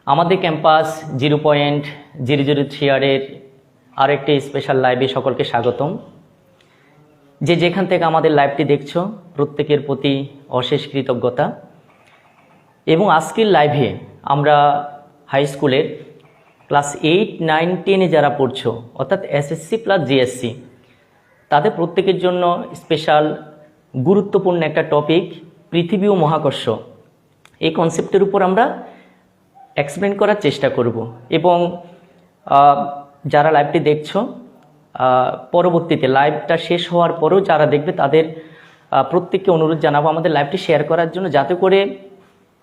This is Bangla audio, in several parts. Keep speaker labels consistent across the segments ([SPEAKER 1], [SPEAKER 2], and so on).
[SPEAKER 1] আমাদের ক্যাম্পাস 0.003 এর আরেকটি স্পেশাল লাইভে সকলকে স্বাগতম। যেখান থেকে আমাদের লাইভটি দেখছো প্রত্যেকের প্রতি অশেষ কৃতজ্ঞতা। এবং আজকের লাইভে আমরা হাই স্কুলের ক্লাস 8, 9, 10 যারা পড়ছো অর্থাৎ এসএসসি প্লাস জিএসসি তাদের প্রত্যেকের জন্য স্পেশাল গুরুত্বপূর্ণ একটা টপিক পৃথিবী ও মহাকর্ষ, এই কনসেপ্টের উপর আমরা এক্সপ্লেন করার চেষ্টা করব। এবং যারা লাইভটি দেখছো পরবর্তীতে লাইভটা শেষ হওয়ার পরেও যারা দেখবে তাদের প্রত্যেককে অনুরোধ জানাবো আমাদের লাইভটি শেয়ার করার জন্য, যাতে করে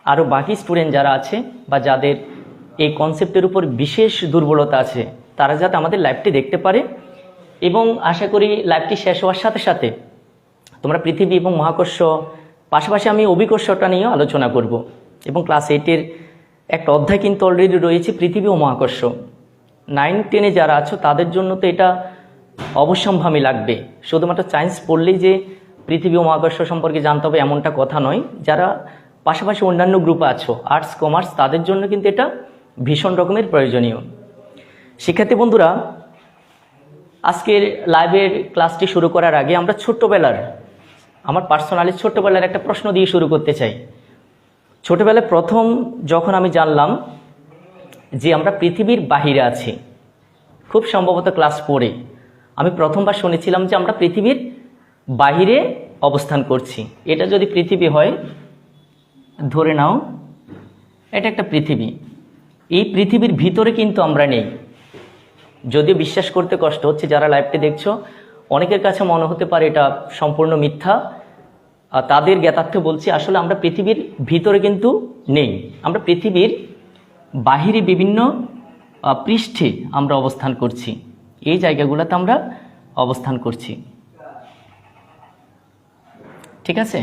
[SPEAKER 1] আরও বাকি স্টুডেন্ট যারা আছে বা যাদের এই কনসেপ্টের উপর বিশেষ দুর্বলতা আছে তারা যাতে আমাদের লাইভটি দেখতে পারে। এবং আশা করি লাইভটি শেষ হওয়ার সাথে সাথে তোমরা পৃথিবী এবং মহাকর্ষ, পাশাপাশি আমি অভিকর্ষটা নিয়েও আলোচনা করব। এবং ক্লাস 8-এর একটা অধ্যায় কিন্তু অলরেডি রয়েছে পৃথিবী ও মহাকর্ষ। 9, 10 যারা আছো তাদের জন্য তো এটা অবশ্যম্ভাবী লাগবে। শুধুমাত্র সায়েন্স পড়লেই যে পৃথিবী ও মহাকর্ষ সম্পর্কে জানতে হবে এমনটা কথা নয়। যারা পাশাপাশি অন্যান্য গ্রুপে আছো আর্টস, কমার্স, তাদের জন্য কিন্তু এটা ভীষণ রকমের প্রয়োজনীয়। শিক্ষার্থী বন্ধুরা, আজকের লাইভের ক্লাসটি শুরু করার আগে আমরা আমার পার্সোনালি ছোট্টবেলার একটা প্রশ্ন দিয়ে শুরু করতে চাই। ছোটবেলায় প্রথম যখন আমি জানলাম যে আমরা পৃথিবীর বাহিরে আছি, খুব সম্ভবত ক্লাস 4-এ আমি প্রথমবার শুনেছিলাম যে আমরা পৃথিবীর বাহিরে অবস্থান করছি। এটা যদি পৃথিবী হয়, ধরে নাও এটা একটা পৃথিবী, এই পৃথিবীর ভিতরে কিন্তু আমরা নেই। যদিও বিশ্বাস করতে কষ্ট হচ্ছে, যারা লাইভটি দেখছো অনেকের কাছে মনে হতে পারে এটা সম্পূর্ণ মিথ্যা, তাদের জ্ঞাতার্থে বলছি আসলে আমরা পৃথিবীর ভিতরে কিন্তু নেই। আমরা পৃথিবীর বাহিরে বিভিন্ন পৃষ্ঠে আমরা অবস্থান করছি, এই জায়গাগুলোতে আমরা অবস্থান করছি, ঠিক আছে।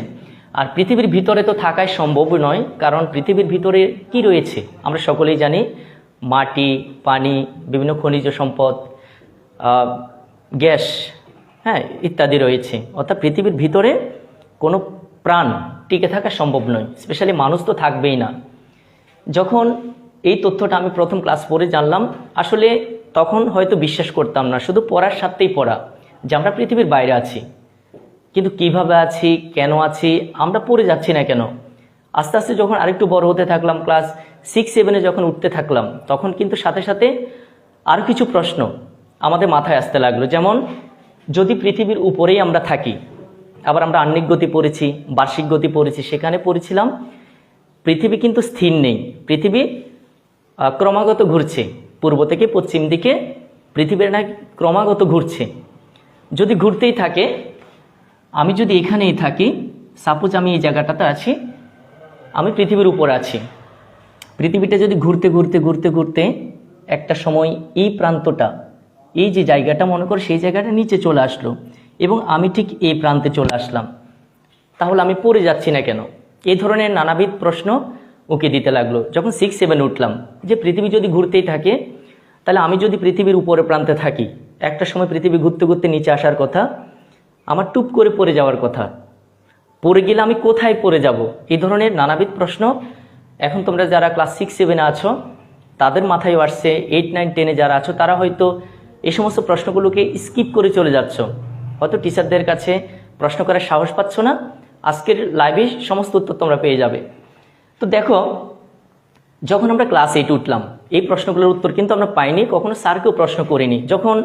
[SPEAKER 1] আর পৃথিবীর ভিতরে তো থাকাই সম্ভব নয়, কারণ পৃথিবীর ভিতরে কি রয়েছে আমরা সকলেই জানি, মাটি, পানি, বিভিন্ন খনিজ সম্পদ, গ্যাস, ইত্যাদি রয়েছে। অর্থাৎ পৃথিবীর ভিতরে কোনো প্রাণ টিকে থাকা সম্ভব নয়, স্পেশালি মানুষ তো থাকবেই না। যখন এই তথ্যটা আমি প্রথম ক্লাস 4-এ জানলাম, আসলে তখন হয়তো বিশ্বাস করতাম না, শুধু পড়ার সাথেই পড়া যে আমরা পৃথিবীর বাইরে আছি। কিন্তু কিভাবে আছি, কেন আছি, আমরা পড়ে যাচ্ছি না কেন। আস্তে আস্তে যখন আরেকটু বড় হতে থাকলাম, ক্লাস 6, 7-এ যখন উঠতে থাকলাম, তখন কিন্তু সাথে সাথে আরও কিছু প্রশ্ন আমাদের মাথায় আসতে লাগলো। যেমন, যদি পৃথিবীর উপরেই আমরা থাকি, আবার আমরা আহ্নিক গতি পড়েছি, বার্ষিক গতি পড়েছি, সেখানে পড়েছিলাম পৃথিবী কিন্তু স্থির নেই, পৃথিবী ক্রমাগত ঘুরছে, পূর্ব থেকে পশ্চিম দিকে পৃথিবীর নাকি ক্রমাগত ঘুরছে। যদি ঘুরতেই থাকে, আমি যদি এখানেই থাকি, সাপোজ আমি এই জায়গাটাতে আছি, আমি পৃথিবীর উপর আছি, পৃথিবীটা যদি ঘুরতে ঘুরতে ঘুরতে ঘুরতে একটা সময় এই প্রান্তটা, এই যে জায়গাটা মনে করো সেই জায়গাটা নিচে চলে আসলো এবং আমি ঠিক এই প্রান্তে চলে আসলাম, তাহলে আমি পড়ে যাচ্ছি না কেন? এই ধরনের নানাবিধ প্রশ্ন ওকে দিতে লাগলো। যখন 6, 7 উঠলাম, যে পৃথিবী যদি ঘুরতেই থাকে, তাহলে আমি যদি পৃথিবীর উপরে প্রান্তে থাকি, একটা সময় পৃথিবী ঘুরতে ঘুরতে নিচে আসার কথা, আমার টুপ করে পড়ে যাওয়ার কথা, পড়ে গেলে আমি কোথায় পড়ে যাব? এই ধরনের নানাবিধ প্রশ্ন এখন তোমরা যারা ক্লাস 6, 7-এ আছো তাদের মাথায় আসছে। 8, 9, 10-এ যারা আছো তারা হয়তো এই সমস্ত প্রশ্নগুলোকে স্কিপ করে চলে যাচ্ছ, হয়তো টিচারদের কাছে প্রশ্ন করার সাহস পাচ্ছ না। আজকের লাইভে সমস্ত উত্তর তোমরা পেয়ে যাবে। তো দেখো, যখন আমরা ক্লাস 8 উঠলাম, এই প্রশ্নগুলোর উত্তর কিন্তু আমরা পাইনি, কখনো স্যারকেও প্রশ্ন করিনি। যখন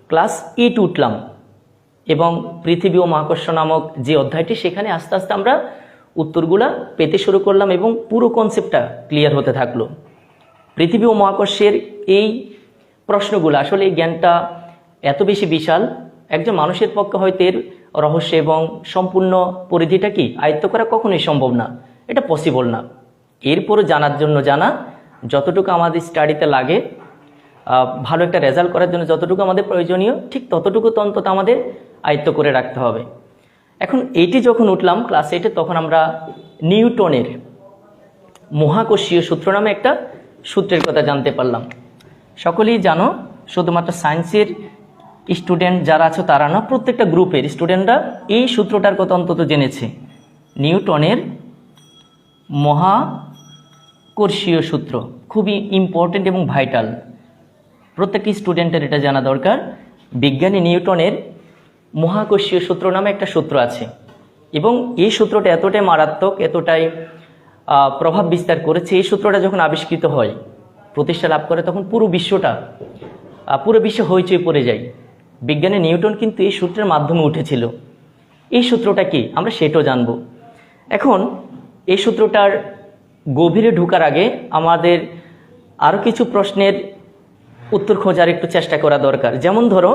[SPEAKER 1] ক্লাস 8 উঠলাম এবং পৃথিবী ও মহাকর্ষ নামক যে অধ্যায়টি, সেখানে আস্তে আস্তে আমরা উত্তরগুলা পেতে শুরু করলাম এবং পুরো কনসেপ্টটা ক্লিয়ার হতে থাকলো। পৃথিবী ও মহাকর্ষের এই প্রশ্নগুলো, আসলে এই জ্ঞানটা এত বেশি বিশাল, একজন মানুষের পক্ষে হয়তো এর রহস্য এবং সম্পূর্ণ পরিধিটা কি আয়ত্ত করা কখনোই সম্ভব না, এটা পসিবল না। এরপরও জানার জন্য জানা, যতটুকু আমাদের স্টাডিতে লাগে, ভালো একটা রেজাল্ট করার জন্য যতটুকু আমাদের প্রয়োজনীয়, ঠিক ততটুকু তো অন্তত আমাদের আয়ত্ত করে রাখতে হবে। এখন এইটি যখন উঠলাম ক্লাস 8-এ, তখন আমরা নিউটনের মহাকর্ষীয় সূত্র নামে একটা সূত্রের কথা জানতে পারলাম। সকলেই জানো, শুধুমাত্র সায়েন্সের স্টুডেন্ট যারা আছো তারা না, প্রত্যেকটা গ্রুপের স্টুডেন্টরা এই সূত্রটার কথা অন্তত জেনেছে। নিউটনের মহাকর্ষীয় সূত্র খুবই ইম্পর্টেন্ট এবং ভাইটাল, প্রত্যেকটি স্টুডেন্টের এটা জানা দরকার। বিজ্ঞানী নিউটনের মহাকর্ষীয় সূত্র নামে একটা সূত্র আছে এবং এই সূত্রটা এতটাই মারাত্মক, এতটাই প্রভাব বিস্তার করেছে। এই সূত্রটা যখন আবিষ্কৃত হয়, প্রতিষ্ঠা লাভ করে, তখন পুরো বিশ্ব হইচই পড়ে যায়। বিজ্ঞানী নিউটন কিন্তু এই সূত্রের মাধ্যমে উঠেছিল। এই সূত্রটা কি আমরা সেটাও জানব। এখন এই সূত্রটার গভীরে ঢোকার আগে আমাদের আরও কিছু প্রশ্নের উত্তর খোঁজার একটু চেষ্টা করা দরকার। যেমন ধরো,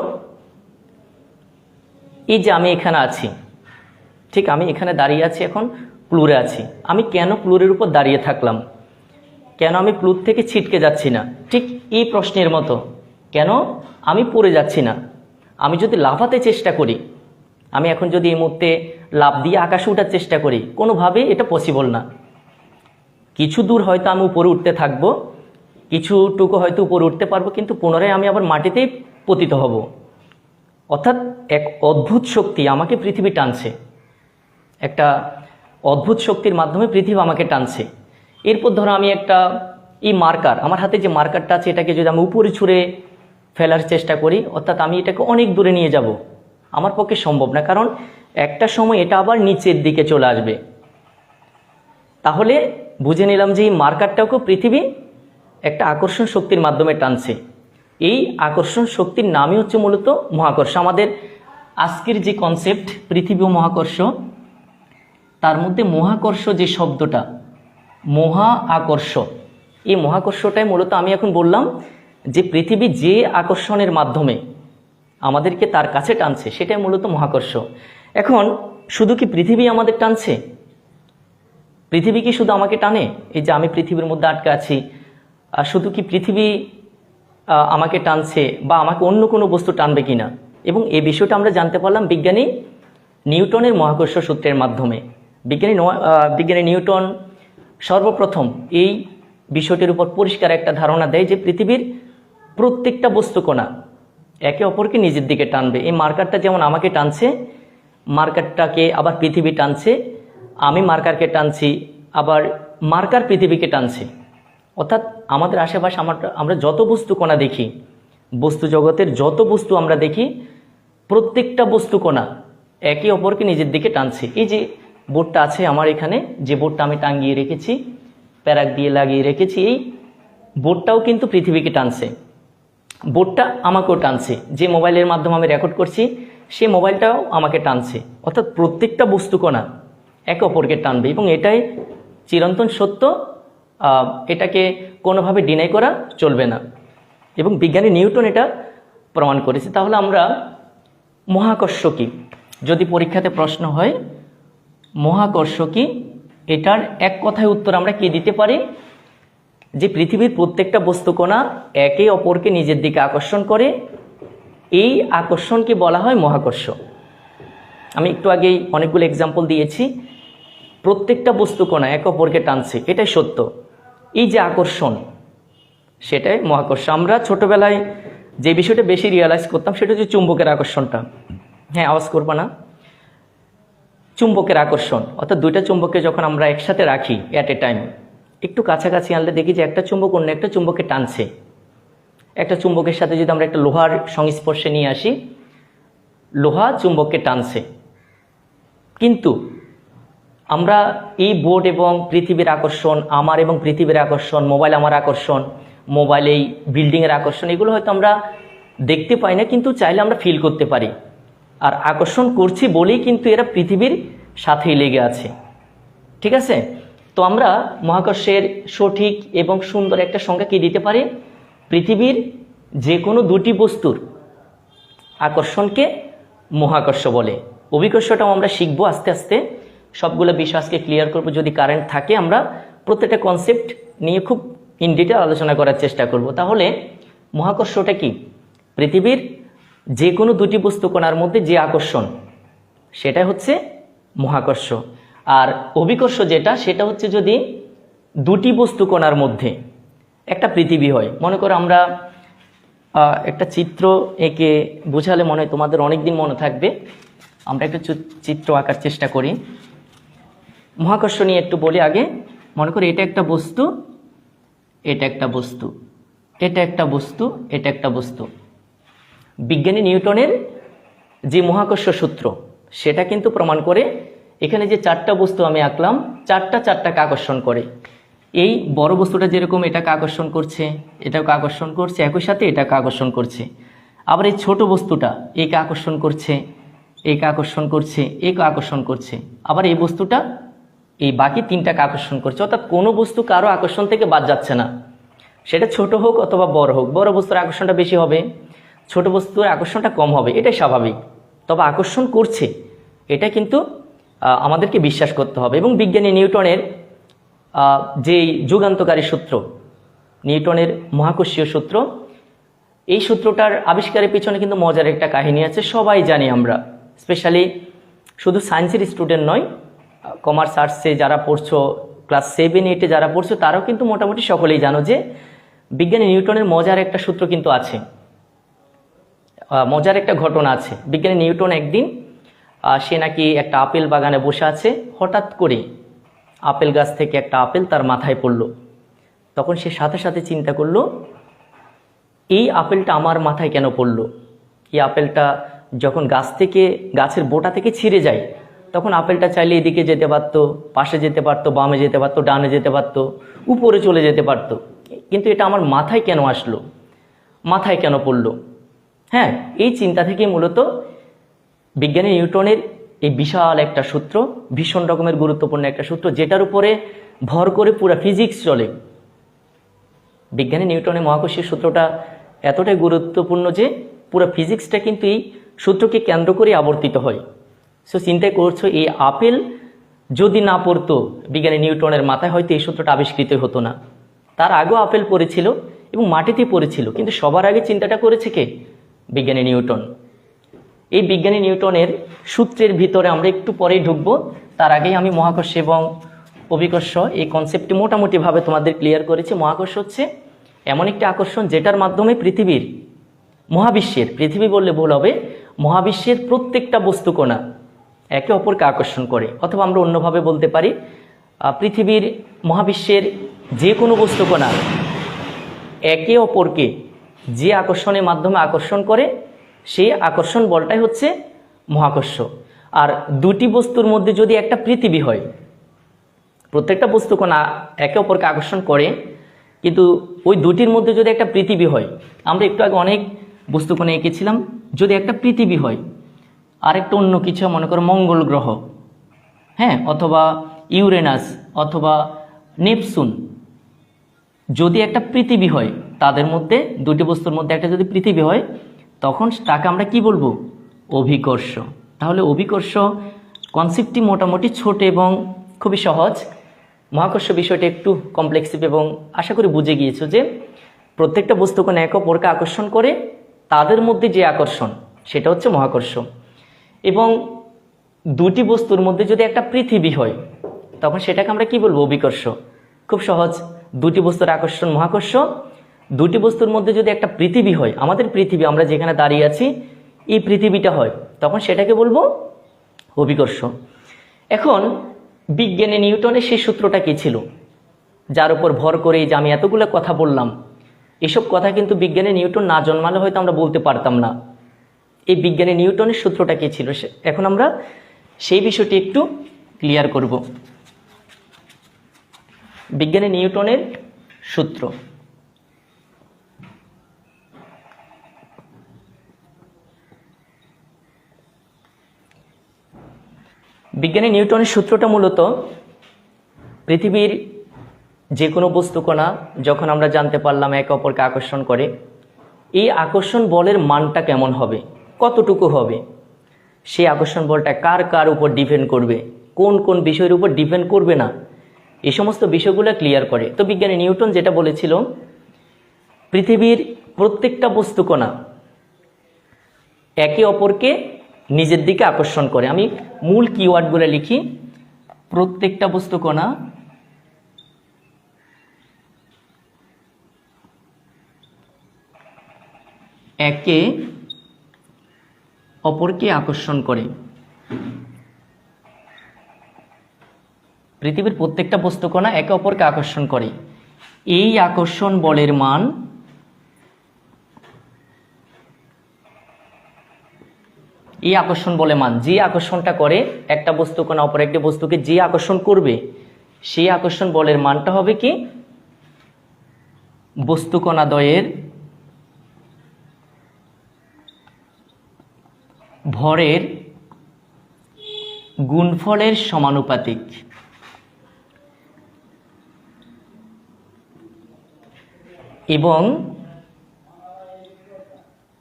[SPEAKER 1] এই যে আমি এখানে আছি, ঠিক আমি এখানে দাঁড়িয়ে আছি, এখন প্লুরে আছি। আমি কেন প্লুরের উপর দাঁড়িয়ে থাকলাম? কেন আমি প্লুর থেকে ছিটকে যাচ্ছি না? ঠিক এই প্রশ্নের মতো, কেন আমি পড়ে যাচ্ছি না? আমি যদি লাফাতে চেষ্টা করি, আমি এখন যদি এই মুহূর্তে লাফ দিয়ে আকাশে ওঠার চেষ্টা করি, কোনোভাবেই এটা পসিবল না। কিছু দূর হয়তো আমি উপরে উঠতে থাকবো, কিছুটুকু হয়তো উপরে উঠতে পারবো, কিন্তু পুনরায় আমি আবার মাটিতেই পতিত হব। অর্থাৎ এক অদ্ভুত শক্তি আমাকে পৃথিবী টানছে, একটা অদ্ভুত শক্তির মাধ্যমে পৃথিবী আমাকে টানছে। এরপর ধরো আমি এই মার্কার, আমার হাতে যে মার্কারটা আছে, এটাকে যদি আমি উপরে ছুঁড়ে ফেলার চেষ্টা করি, অর্থাৎ আমি এটাকে অনেক দূরে নিয়ে যাব, আমার পক্ষে সম্ভব না, কারণ একটা সময় এটা আবার নিচের দিকে চলে আসবে। তাহলে বুঝে নিলাম যে এই মার্কারটাকেও পৃথিবী একটা আকর্ষণ শক্তির মাধ্যমে টানছে। এই আকর্ষণ শক্তির নামই হচ্ছে মূলত মহাকর্ষ। আমাদের আজকের যে কনসেপ্ট পৃথিবী ও মহাকর্ষ, তার মধ্যে মহাকর্ষ যে শব্দটা, মহা আকর্ষ, এই মহাকর্ষটাই মূলত আমি এখন বললাম যে পৃথিবী যে আকর্ষণের মাধ্যমে আমাদেরকে তার কাছে টানছে, সেটাই মূলত মহাকর্ষ। এখন শুধু কি পৃথিবী আমাদের টানছে? পৃথিবী কি শুধু আমাকে টানে? এই যে আমি পৃথিবীর মধ্যে আটকে আছি, শুধু কি পৃথিবী আমাকে টানছে, বা আমাকে অন্য কোনো বস্তু টানবে কিনা? এবং এই বিষয়টা আমরা জানতে পারলাম বিজ্ঞানী নিউটনের মহাকর্ষ সূত্রের মাধ্যমে। বিজ্ঞানী নিউটন সর্বপ্রথম এই বিষয়টির উপর পরিষ্কার একটা ধারণা দেয় যে পৃথিবীর প্রত্যেকটা বস্তুকণা একে অপরকে নিজের দিকে টানবে। এই মার্কারটা যেমন আমাকে টানছে, মার্কারটাকে আবার পৃথিবী টানছে, আমি মার্কারকে টানছি, আবার মার্কার পৃথিবীকে টানছে। অর্থাৎ আমাদের আশেপাশে আমরা যত বস্তুকণা দেখি, বস্তু জগতের যত বস্তু আমরা দেখি, প্রত্যেকটা বস্তুকণা একে অপরকে নিজের দিকে টানছে। এই যে বোর্ডটা আছে আমার এখানে, যে বোর্ডটা আমি টাঙিয়ে রেখেছি, প্যারাক দিয়ে লাগিয়ে রেখেছি, এই বোর্ডটাও কিন্তু পৃথিবীকে টানছে, বোর্ডটা আমাকেও টানছে। যে মোবাইলের মাধ্যমে আমি রেকর্ড করছি, সেই মোবাইলটাও আমাকে টানছে। অর্থাৎ প্রত্যেকটা বস্তুকণা একে অপরকে টানবে, এবং এটাই চিরন্তন সত্য, এটাকে কোনোভাবে ডিনাই করা চলবে না, এবং বিজ্ঞানী নিউটন এটা প্রমাণ করেছে। তাহলে আমরা মহাকর্ষ কি, যদি পরীক্ষাতে প্রশ্ন হয় মহাকর্ষ কি, এটার এক কথায় উত্তর আমরা কি দিতে পারি? যে পৃথিবীর প্রত্যেকটা বস্তুকণা একে অপরকে নিজের দিকে আকর্ষণ করে, এই আকর্ষণকে বলা হয় মহাকর্ষ। আমি একটু আগেই অনেকগুলো এক্সাম্পল দিয়েছি, প্রত্যেকটা বস্তুকণা একে অপরকে টানছে, এটাই সত্য। এই যে আকর্ষণ, সেটাই মহাকর্ষ। আমরা ছোটবেলায় যে বিষয়টা বেশি রিয়ালাইজ করতাম, সেটা হচ্ছে চুম্বকের আকর্ষণটা। হ্যাঁ, আওয়াজ করবা না। চুম্বকের আকর্ষণ, অর্থাৎ দুইটা চুম্বককে যখন আমরা একসাথে রাখি অ্যাট এ টাইম, একটু কাছাকাছি আনলে দেখি যে একটা চুম্বক অন্য একটা চুম্বককে টানছে। একটা চুম্বকের সাথে যদি আমরা একটা লোহার সংস্পর্শে নিয়ে আসি, লোহা চুম্বককে টানছে। কিন্তু আমরা এই বোর্ড এবং পৃথিবীর আকর্ষণ, আমার এবং পৃথিবীর আকর্ষণ, মোবাইল আমার আকর্ষণ, মোবাইল এই বিল্ডিংয়ের আকর্ষণ, এগুলো হয়তো আমরা দেখতে পাই না, কিন্তু চাইলে আমরা ফিল করতে পারি। আর আকর্ষণ করছি বলেই কিন্তু এরা পৃথিবীর সাথেই লেগে আছে। ঠিক আছে? তো আমরা মহাকর্ষের সঠিক এবং সুন্দর একটা সংজ্ঞা কি দিতে পারি? পৃথিবীর যে কোনো দুটি বস্তুর আকর্ষণকে মহাকর্ষ বলে। অভিকর্ষটাও আমরা শিখবো আস্তে আস্তে, সবগুলো বিষয় আজকে ক্লিয়ার করবো। যদি কারেন্ট থাকে আমরা প্রত্যেকটা কনসেপ্ট নিয়ে খুব ইন ডিটেল আলোচনা করার চেষ্টা করব। তাহলে মহাকর্ষটা কি? পৃথিবীর যে কোনো দুটি বস্তুকণার মধ্যে যে আকর্ষণ, সেটা হচ্ছে মহাকর্ষ। আর অভিকর্ষ যেটা, সেটা হচ্ছে যদি দুটি বস্তুকণার মধ্যে একটা পৃথিবী হয়। মনে করো আমরা একটা চিত্র এঁকে বোঝালে মনে হয় তোমাদের অনেক দিন মনে থাকবে। আমরা একটা চিত্র আঁকার চেষ্টা করি। মহাকর্ষ নিয়ে একটু বলি আগে। মনে করি এটা একটা বস্তু, এটা একটা বস্তু, এটা একটা বস্তু, এটা একটা বস্তু। বিজ্ঞানী নিউটনের যে মহাকর্ষ সূত্র সেটা কিন্তু প্রমাণ করে এখানে যে চারটা বস্তু আমি আঁকলাম চারটাকে আকর্ষণ করে। এই বড় বস্তুটা যেরকম এটাকে আকর্ষণ করছে, এটাকে আকর্ষণ করছে, একই সাথে এটাকে আকর্ষণ করছে। আবার এই ছোট বস্তুটা একে আকর্ষণ করছে, একে আকর্ষণ করছে, একে আকর্ষণ করছে। আবার এই বস্তুটা এই বাকি তিনটাকে আকর্ষণ করছে। অর্থাৎ কোনো বস্তু কারো আকর্ষণ থেকে বাদ যাচ্ছে না, সেটা ছোট হোক অথবা বড় হোক। বড় বস্তুর আকর্ষণটা বেশি হবে, ছোট বস্তুর আকর্ষণটা কম হবে, এটাই স্বাভাবিক। তবে আকর্ষণ করছে এটা কিন্তু আমাদেরকে বিশ্বাস করতে হবে। এবং বিজ্ঞানী নিউটনের যেই যুগান্তকারী সূত্র, নিউটনের মহাকর্ষীয় সূত্র, এই সূত্রটার আবিষ্কারের পিছনে কিন্তু মজার একটা কাহিনী আছে, সবাই জানি আমরা। স্পেশালি শুধু সায়েন্সের স্টুডেন্ট নয়, কমার্স আর্টসে যারা পড়ছো, ক্লাস 7, 8 যারা পড়ছো, তারাও কিন্তু মোটামুটি সকলেই জানো যে বিজ্ঞানী নিউটনের মজার একটা সূত্র কিন্তু আছে, মজার একটা ঘটনা আছে। বিজ্ঞানী নিউটন একদিন সে নাকি একটা আপেল বাগানে বসে আছে, হঠাৎ করে আপেল গাছ থেকে একটা আপেল তার মাথায় পড়লো। তখন সে সাথে সাথে চিন্তা করলো, এই আপেলটা আমার মাথায় কেন পড়লো? এই আপেলটা যখন গাছের বোটা থেকে ছিঁড়ে যায়, তখন আপেলটা চাইলে এদিকে যেতে পারতো, পাশে যেতে পারতো, বামে যেতে পারতো, ডানে যেতে পারতো, উপরে চলে যেতে পারতো। কিন্তু এটা আমার মাথায় কেন আসলো, মাথায় কেন পড়লো? হ্যাঁ, এই চিন্তা থেকে মূলত বিজ্ঞানী নিউটনের এই বিশাল একটা সূত্র, ভীষণ রকমের গুরুত্বপূর্ণ একটা সূত্র, যেটার উপরে ভর করে পুরো ফিজিক্স চলে। বিজ্ঞানী নিউটনের মহাকর্ষীয় সূত্রটা এতটাই গুরুত্বপূর্ণ যে পুরো ফিজিক্সটা কিন্তু এই সূত্রকে কেন্দ্র করে আবর্তিত হয়। সো চিন্তা করছো, এই আপেল যদি না পড়তো বিজ্ঞানী নিউটনের মাথায়, হয়তো এই সূত্রটা আবিষ্কৃত হতো না। তার আগেও আপেল পড়েছিল এবং মাটিতে পড়েছিল, কিন্তু সবার আগে চিন্তাটা করেছে কে? বিজ্ঞানী নিউটন। এই বিজ্ঞানী নিউটনের সূত্রের ভিতরে আমরা একটু পরেই ঢুকবো। তার আগেই আমি মহাকর্ষ এবং অভিকর্ষ এই কনসেপ্টটি মোটামুটিভাবে তোমাদের ক্লিয়ার করেছি। মহাকর্ষ হচ্ছে এমন একটি আকর্ষণ যেটার মাধ্যমে পৃথিবীর, মহাবিশ্বের, পৃথিবী বললে ভুল হবে, মহাবিশ্বের প্রত্যেকটা বস্তুকণা একে অপরকে আকর্ষণ করে। অথবা আমরা অন্যভাবে বলতে পারি, পৃথিবীর, মহাবিশ্বের যে কোনো বস্তুকণা একে অপরকে যে আকর্ষণের মাধ্যমে আকর্ষণ করে, সেই আকর্ষণ বলটাই হচ্ছে মহাকর্ষ। আর দুটি বস্তুর মধ্যে যদি একটা পৃথিবী হয়, প্রত্যেকটা বস্তুকণা একে অপরকে আকর্ষণ করে, কিন্তু ওই দুটির মধ্যে যদি একটা পৃথিবী হয়, আমরা একটু আগে অনেক বস্তুকণা এঁকেছিলাম, যদি একটা পৃথিবী হয় আর একটা অন্য কিছু, মনে করো মঙ্গল গ্রহ, হ্যাঁ, অথবা ইউরেনাস অথবা নেপচুন, যদি একটা পৃথিবী হয়, তাদের মধ্যে, দুটি বস্তুর মধ্যে একটা যদি পৃথিবী হয়, তখন তাকে আমরা কি বলবো? অভিকর্ষ। তাহলে অভিকর্ষ কনসেপ্টটি মোটামুটি ছোট এবং খুবই সহজ। মহাকর্ষ বিষয়টা একটু কমপ্লেক্সিভ, এবং আশা করি বুঝে গিয়েছো যে প্রত্যেকটা বস্তুকণা একে অপরকে আকর্ষণ করে, তাদের মধ্যে যে আকর্ষণ সেটা হচ্ছে মহাকর্ষ। এবং দুটি বস্তুর মধ্যে যদি একটা পৃথিবী হয়, তখন সেটাকে আমরা কি বলবো? অভিকর্ষ। খুব সহজ, দুটি বস্তুর আকর্ষণ মহাকর্ষ, দুটি বস্তুর মধ্যে যদি একটা পৃথিবী হয়, আমাদের পৃথিবী, আমরা যেখানে দাঁড়িয়ে আছি, এই পৃথিবীটা হয়, তখন সেটাকে বলবো অভিকর্ষ। এখন বিজ্ঞানী নিউটনের সেই সূত্রটা কি ছিল, যার উপর ভর করে যে আমি এতগুলো কথা বললাম? এসব কথা কিন্তু বিজ্ঞানী নিউটন না জন্মালে হয়তো আমরা বলতে পারতাম না। এই বিজ্ঞানী নিউটনের সূত্রটা কি ছিল, এখন আমরা সেই বিষয়টি একটু ক্লিয়ার করব। বিজ্ঞানী নিউটনের সূত্র। বিজ্ঞানী নিউটনের সূত্রটা মূলত পৃথিবীর যে কোনো বস্তুকণা যখন আমরা জানতে পারলাম একে অপরকে আকর্ষণ করে, এই আকর্ষণ বলের মানটা কেমন হবে, কতটুকু হবে, সেই আকর্ষণ বলটা কার কার উপর ডিপেন্ড করবে, কোন কোন বিষয়ের উপর ডিপেন্ড করবে না, এই সমস্ত বিষয়গুলো ক্লিয়ার করে। তো বিজ্ঞানী নিউটন যেটা বলেছিল, পৃথিবীর প্রত্যেকটা বস্তুকণা একে অপরকে নিজের দিকে আকর্ষণ করে। আমি মূল কিওয়ার্ডগুলো লিখি, প্রত্যেকটা বস্তুকণা একে অপরকে আকর্ষণ করে। পৃথিবীর প্রত্যেকটা বস্তুকণা একে অপরকে আকর্ষণ করে। এই আকর্ষণ বলের মান এই আকর্ষণ বলে মান, যে আকর্ষণটা করে একটা বস্তু কণা অপর একটি বস্তুকে যে আকর্ষণ করবে সেই আকর্ষণ বলের মানটা হবে কি বস্তু কণাদ্বয়ের ভরের গুণফলের সমানুপাতিক। এবং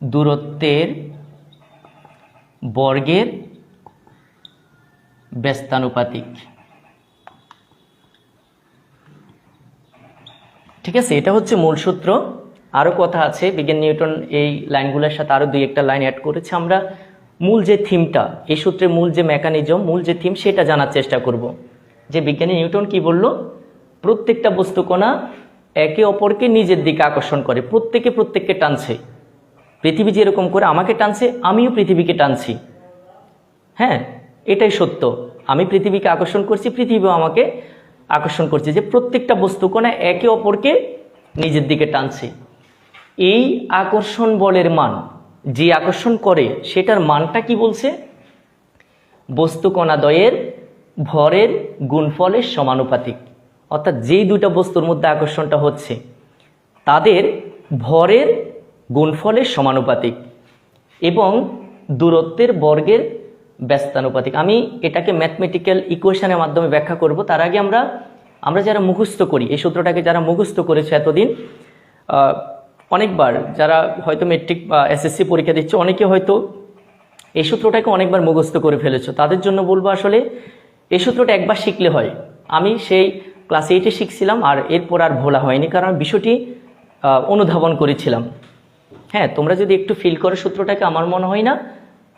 [SPEAKER 1] দূরত্বের বর্গের ব্যস্তানুপাতিক। ঠিক আছে, এটা হচ্ছে মূল সূত্র। আরও কথা আছে, বিজ্ঞান নিউটন এই লাইনগুলোর সাথে আরও দুই একটা লাইন অ্যাড করেছে। আমরা মূল যে থিমটা, এই সূত্রের মূল যে মেকানিজম, মূল যে থিম, সেটা জানার চেষ্টা করব। যে বিজ্ঞানী নিউটন কি বলল, প্রত্যেকটা বস্তু কণা একে অপরকে নিজের দিকে আকর্ষণ করে, প্রত্যেককে টানছে। পৃথিবী যেরকম করে আমাকে টানছে, আমিও পৃথিবীকে টানছি। হ্যাঁ, এটাই সত্য। আমি পৃথিবীকে আকর্ষণ করছি, পৃথিবীও আমাকে আকর্ষণ করছে, যে প্রত্যেকটা বস্তু কণা একে অপরকে নিজের দিকে টানছে। এই আকর্ষণ বলের মান, যে আকর্ষণ করে সেটার মানটা কি বলছে, বস্তু কণাদ্বয়ের ভরের গুণফলের সমানুপাতিক। অর্থাৎ যেই দুইটা বস্তুর মধ্যে আকর্ষণটা হচ্ছে তাদের ভরের গুণফলের সমানুপাতিক এবং দূরত্বের বর্গের ব্যস্তানুপাতিক। আমি এটাকে ম্যাথমেটিক্যাল ইকুয়েশনের মাধ্যমে ব্যাখ্যা করব। তার আগে আমরা যারা মুখস্থ করি, এই সূত্রটাকে যারা মুখস্থ করেছে এতদিন, অনেকবার যারা হয়তো মেট্রিক বা এসএসসি পরীক্ষা দিচ্ছে, অনেকে হয়তো এই সূত্রটাকে অনেকবার মুখস্থ করে ফেলেছো, তাদের জন্য বলবো আসলে এই সূত্রটা একবার শিখলে হয়। আমি সেই ক্লাস 8-এ শিখছিলাম, আর এরপর আর ভোলা হয়নি, কারণ বিষয়টি অনুধাবন করেছিলাম। হ্যাঁ, তোমরা যদি একটু ফিল করো সূত্রটাকে, আমার মনে হয় না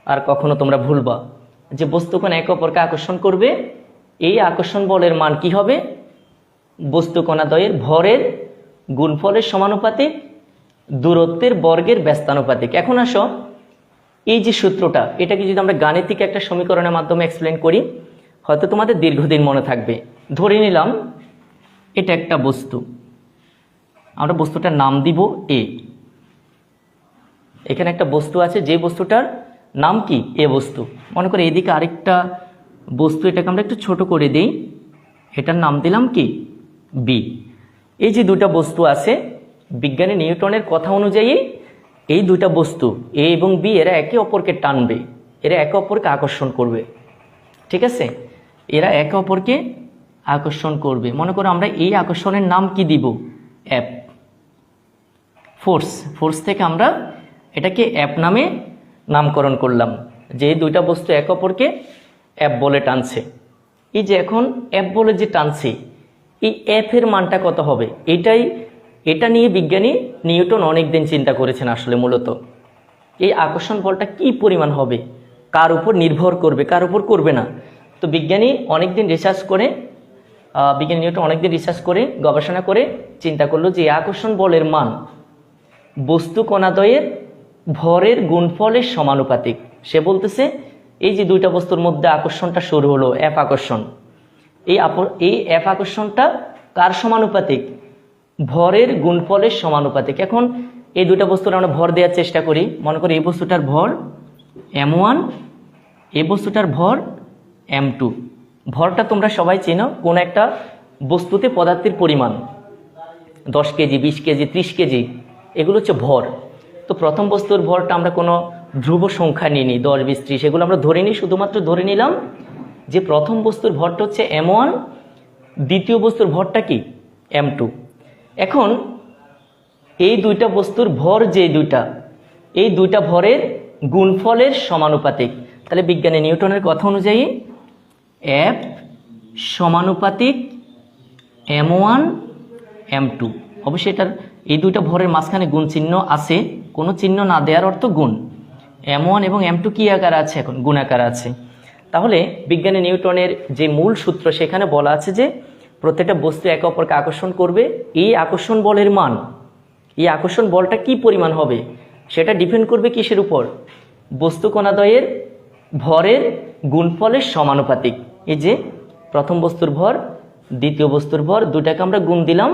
[SPEAKER 1] আর কখনো তোমরা ভুলবা। যে বস্তুকণ একে অপরকে আকর্ষণ করবে, এই আকর্ষণ বলের মান কি হবে, বস্তু কণাদ্বয়ের ভরের গুণফলের সমানুপাতিক, দূরত্বের বর্গের ব্যস্তানুপাতিক। এখন আসো, এই যে সূত্রটা, এটাকে যদি আমরা গাণিতিক একটা সমীকরণের মাধ্যমে এক্সপ্লেন করি, হয়তো তোমাদের দীর্ঘদিন মনে থাকবে। ধরে নিলাম এটা একটা বস্তু, আমরা বস্তুটার নাম দিব এ। এখানে একটা বস্তু আছে, যে বস্তুটার নাম কি এ বস্তু। মনে করে এদিকে আরেকটা বস্তু, এটাকে আমরা একটু ছোট করে দিই, এটার নাম দিলাম কি বি। এই যে দুটা বস্তু আছে, বিজ্ঞানী নিউটনের কথা অনুযায়ী এই দুটা বস্তু এ এবং বি, এরা একে অপরকে টানবে, এরা একে অপরকে আকর্ষণ করবে। ঠিক আছে, এরা একে অপরকে আকর্ষণ করবে। মনে করো আমরা এই আকর্ষণের নাম কি দিব, এফ। ফোর্স থেকে আমরা এটাকে এফ নামে নামকরণ করলাম, যে এই দুইটা বস্তু একে অপরকে এফ বলে টানছে। এই যে এখন এফ বলে যে টানছে, এই এফ এর মানটা কত হবে, এটা নিয়ে বিজ্ঞানী নিউটন অনেক দিন চিন্তা করেছেন। আসলে মূলত এই আকর্ষণ বলটা কি পরিমাণ হবে, কার উপর নির্ভর করবে, কার উপর করবে না। তো বিজ্ঞানী অনেকদিন রিসার্চ করে, বিজ্ঞানী নিউটন অনেকদিন রিসার্চ করে, গবেষণা করে চিন্তা করলো যে আকর্ষণ বলের মান বস্তু কণাদ্বয়ের ভরের গুণফলের সমানুপাতিক। সে বলতেছে এই যে দুইটা বস্তুর মধ্যে আকর্ষণটা শুরু হলো, এফ আকর্ষণ, এই এফ আকর্ষণটা কার সমানুপাতিক, ভরের গুণফলের সমানুপাতিক। এখন এই দুইটা বস্তুর আমরা ভর দেওয়ার চেষ্টা করি। মনে করি এই বস্তুটার ভর m1, এই বস্তুটার ভর m2। ভরটা তোমরা সবাই চেনো, কোন একটা বস্তুতে পদার্থের পরিমাণ 10 কেজি, 20 কেজি, 30 কেজি, এগুলো হচ্ছে ভর। তো প্রথম বস্তুর ভরটা আমরা কোনো ধ্রুব সংখ্যা নিইনি, 10, 20, 30, এগুলো আমরা ধরে নিই। শুধুমাত্র ধরে নিলাম যে প্রথম বস্তুর ভরটা হচ্ছে m1, দ্বিতীয় বস্তুর ভরটা কি m2। এখন এই দুইটা বস্তুর ভর, যে দুইটা, এই দুইটা ভরের গুণফলের সমানুপাতিক। তাহলে বিজ্ঞানী নিউটনের কথা অনুযায়ী এফ সমানুপাতিক m1 m2। অবশ্যই এটার এই দুইটা ভরের মাঝখানে গুণ চিহ্ন আছে, কোনো চিহ্ন না দেওয়ার অর্থ গুণ। m1 এবং m2 কি আকার আছে, এখন গুণ আকার আছে। তাহলে বিজ্ঞানী নিউটনের যে মূল সূত্র, সেখানে বলা আছে যে প্রত্যেকটা বস্তু একে অপরকে আকর্ষণ করবে। এই আকর্ষণ বলের মান, এই আকর্ষণ বলটা কি পরিমাণ হবে, সেটা ডিপেন্ড করবে কিসের উপর, বস্তু কণাদ্বয়ের ভরের গুণফলের সমানুপাতিক। এই যে প্রথম বস্তুর ভর, দ্বিতীয় বস্তুর ভর, দুটাকে আমরা গুণ দিলাম,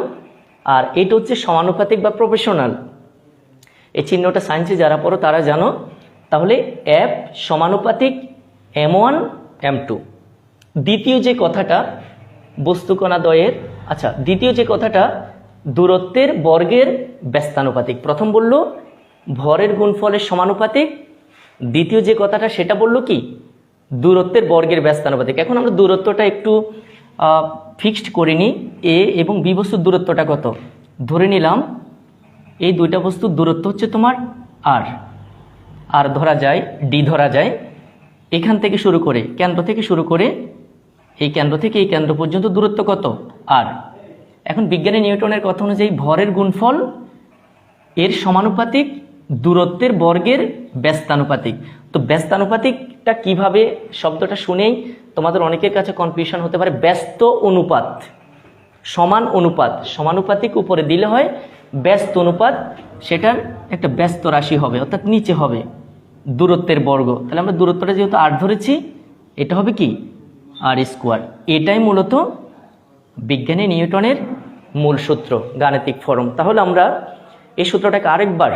[SPEAKER 1] আর এটা হচ্ছে সমানুপাতিক বা প্রপোর্শনাল। এই চিহ্নটা সায়েন্সে যারা পড়ো তারা জানো। তাহলে F সমানুপাতিক M1 M2। দ্বিতীয় যে কথাটা বস্তুকণাদ্বয়ের, আচ্ছা দ্বিতীয় যে কথাটা দূরত্বের বর্গের ব্যস্তানুপাতিক। প্রথম বলল ভরের গুণফলের সমানুপাতিক, দ্বিতীয় যে কথাটা সেটা বলল কি দূরত্বের বর্গের ব্যস্তানুপাতিক। এখন আমরা দূরত্বটা একটু ফিক্সড করে নিই। এ এবং বি বস্তুর দূরত্বটা কত ধরে নিলাম। এই দুইটা বস্তুর দূরত্ব হচ্ছে তোমার আর ধরা যায় ডি ধরা যায়। এখান থেকে শুরু করে কেন্দ্র থেকে শুরু করে এই কেন্দ্র থেকে এই কেন্দ্র পর্যন্ত দূরত্ব কত আর। এখন বিজ্ঞানী নিউটনের কথা অনুযায়ী ভরের গুণফল এর সমানুপাতিক দূরত্বের বর্গের ব্যস্তানুপাতিক। তো ব্যস্তানুপাতিকটা কিভাবে, শব্দটা শুনেই তোমাদের অনেকের কাছে কনফিউশন হতে পারে। ব্যস্ত অনুপাত, সমান অনুপাত, সমানুপাতিক উপরে দিলে হয় ব্যস্ত অনুপাত, সেটার একটা ব্যস্ত রাশি হবে অর্থাৎ নিচে হবে দূরত্বের বর্গ। তাহলে আমরা দূরত্বটা যেহেতু আর ধরেছি এটা হবে কি আর স্কোয়ার। এটাই মূলত বিজ্ঞানী নিউটনের মূল সূত্র, গাণিতিক ফর্ম। তাহলে আমরা এই সূত্রটাকে আরেকবার,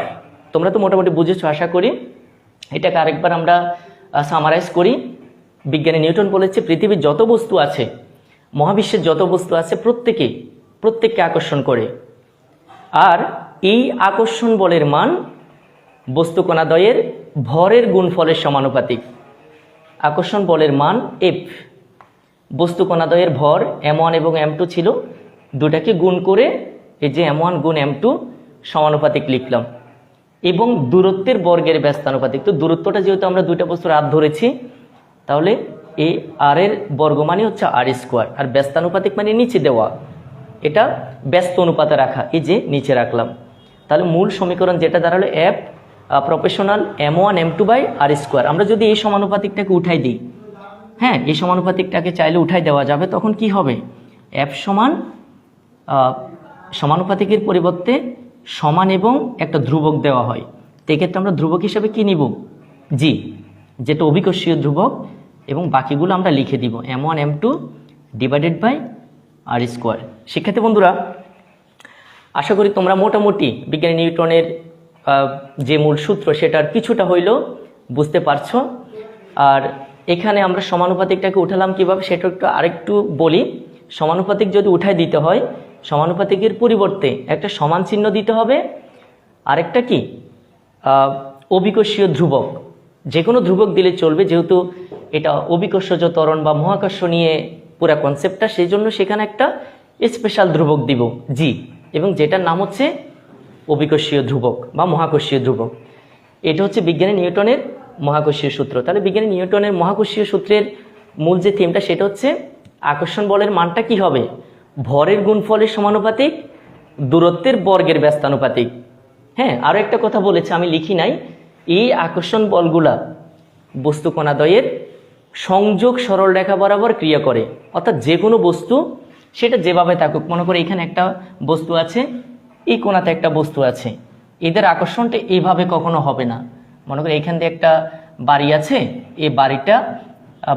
[SPEAKER 1] তোমরা তো মোটামুটি বুঝেছো আশা করি, এটাকে আরেকবার আমরা সামারাইজ করি। বিজ্ঞানী নিউটন বলেছে পৃথিবীর যত বস্তু আছে, মহাবিশ্বের যত বস্তু আছে প্রত্যেককে আকর্ষণ করে। আর এই আকর্ষণ বলের মান বস্তুকণাদ্বয়ের ভরের গুণফলের সমানুপাতিক। আকর্ষণ বলের মান F, বস্তুকণাদ্বয়ের ভর M1 এবং M2 ছিল, দুটাকে গুণ করে এই যে M1 গুণ M2 সমানুপাতিক লিখলাম। এবং দূরত্বের বর্গের ব্যস্তানুপাতিক। তো দূরত্বটা যেহেতু আমরা দুইটা বস্তুর আর ধরেছি, তাহলে এই আর এর বর্গ মানে হচ্ছে আর স্কোয়ার, আর ব্যস্তানুপাতিক মানে নিচে দেওয়া, এটা ব্যস্ত অনুপাতে রাখা, এই যে নিচে রাখলাম। তাহলে মূল সমীকরণ যেটা দাঁড়ালো F proportional M1 M2 by r square. আমরা যদি এই সমানুপাতিকটাকে উঠাই দিই, হ্যাঁ এই সমানুপাতিকটাকে চাইলে উঠাই দেওয়া যাবে, তখন কি হবে F সমান সমানুপাতিকের পরিবর্তে সমান এবং একটা ধ্রুবক দেওয়া হয়। তো এক্ষেত্রে আমরা ধ্রুবক হিসাবে কি নিব জি, যেটা অভিকর্ষীয় ধ্রুবক, এবং বাকিগুলো আমরা লিখে দিব M1 M2 divided by r square. শিক্ষার্থী বন্ধুরা, আশা করি তোমরা মোটামুটি বিজ্ঞানী নিউটনের যে মূল সূত্র সেটার কিছুটা হইলেও বুঝতে পারছো। আর এখানে আমরা সমানুপাতিকটাকে উঠালাম কিভাবে সেটা একটু আরেকটু বলি। সমানুপাতিক যদি উঠাই দিতে হয়, সমানুপাতিকের পরিবর্তে একটা সমান চিহ্ন দিতে হবে, আরেকটা কি অভিকর্ষীয় ধ্রুবক। যে কোনো ধ্রুবক দিলে চলবে, যেহেতু এটা অভিকর্ষজ ত্বরণ বা মহাকর্ষ নিয়ে পুরা কনসেপ্টটা, সেই জন্য সেখানে একটা স্পেশাল ধ্রুবক দিব জি, এবং যেটার নাম হচ্ছে অভিকর্ষীয় ধ্রুবক বা মহাকর্ষীয় ধ্রুবক। এটা হচ্ছে বিজ্ঞানী নিউটনের মহাকর্ষীয় সূত্র। তাহলে বিজ্ঞানী নিউটনের মহাকর্ষীয় সূত্রের মূল যে থিমটা সেটা হচ্ছে আকর্ষণ বলের মানটা কি হবে ভরের গুণফলের সমানুপাতিক দূরত্বের বর্গের ব্যস্তানুপাতিক। হ্যাঁ, আরও একটা কথা বলেছে আমি লিখি নাই, এই আকর্ষণ বলগুলা বস্তুকণাদ্বয়ের সংযোগ সরল রেখা বরাবর ক্রিয়া করে। অর্থাৎ যে কোনো বস্তু সেটা যেভাবে থাকুক, মনে করে এখানে একটা বস্তু আছে, এই কোণাতে একটা বস্তু আছে, এদের আকর্ষণটা এইভাবে কখনো হবে না। মনে করে এখান দিয়ে একটা বাড়ি আছে, এই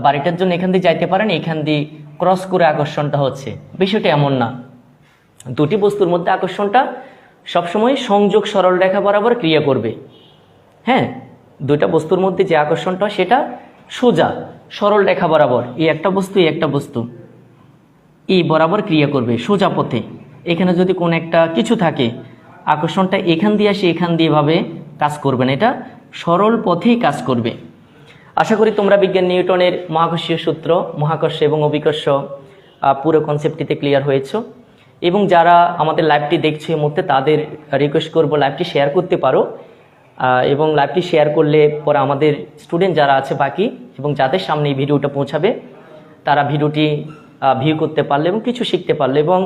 [SPEAKER 1] বাড়িটার জন্য এখান দিয়ে যাইতে পারেন, এখান দিয়ে ক্রস করে আকর্ষণটা হচ্ছে, বিষয়টা এমন না। দুটি বস্তুর মধ্যে আকর্ষণটা সবসময় সংযোগ সরল রেখা বরাবর ক্রিয়া করবে। হ্যাঁ, দুইটা বস্তুর মধ্যে যে আকর্ষণটা সেটা সোজা সরল রেখা বরাবর, এই একটা বস্তু এই বরাবর ক্রিয়া করবে সোজা পথে। এখানে যদি কোন একটা কিছু থাকে, আকর্ষণটা এখান দিয়ে আসে এখান দিয়ে ভাবে কাজ করবে না, এটা সরল পথেই কাজ করবে। আশা করি তোমরা বিজ্ঞান নিউটনের মহাকর্ষীয় সূত্র, মহাকর্ষ এবং অভিকর্ষ পুরো কনসেপ্টটিতে ক্লিয়ার হয়েছে। এবং যারা আমাদের লাইভটি দেখছে এই মুহূর্তে, তাদের রিকোয়েস্ট করব লাইভটি শেয়ার করতে পারো, এবং লাইভটি শেয়ার করলে পরে আমাদের স্টুডেন্ট যারা আছে বাকি এবং যাদের সামনে এই ভিডিওটা পৌঁছাবে, তারা ভিডিওটি ভিউ করতে পারলে এবং কিছু শিখতে পারলে। এবং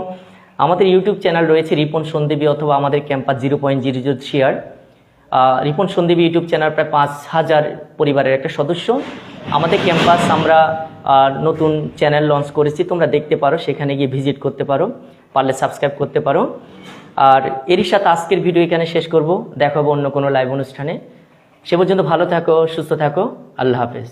[SPEAKER 1] আমাদের ইউটিউব চ্যানেল রয়েছে রিপন সন্দীপী অথবা আমাদের campus 0.00 share. Ripon Sandipi YouTube channel প্রায় 5000 পরিবারের একটা সদস্য। আমাদের ক্যাম্পাস আমরা নতুন চ্যানেল লঞ্চ করেছি, তোমরা দেখতে পারো, সেখানে গিয়ে ভিজিট করতে পারো, পারলে সাবস্ক্রাইব করতে পারো। আর এরই সাথে আজকের ভিডিও এখানে শেষ করব, দেখাবো অন্য কোনো লাইভ অনুষ্ঠানে। সে পর্যন্ত ভালো থাকো, সুস্থ থাকো, আল্লাহ হাফেজ।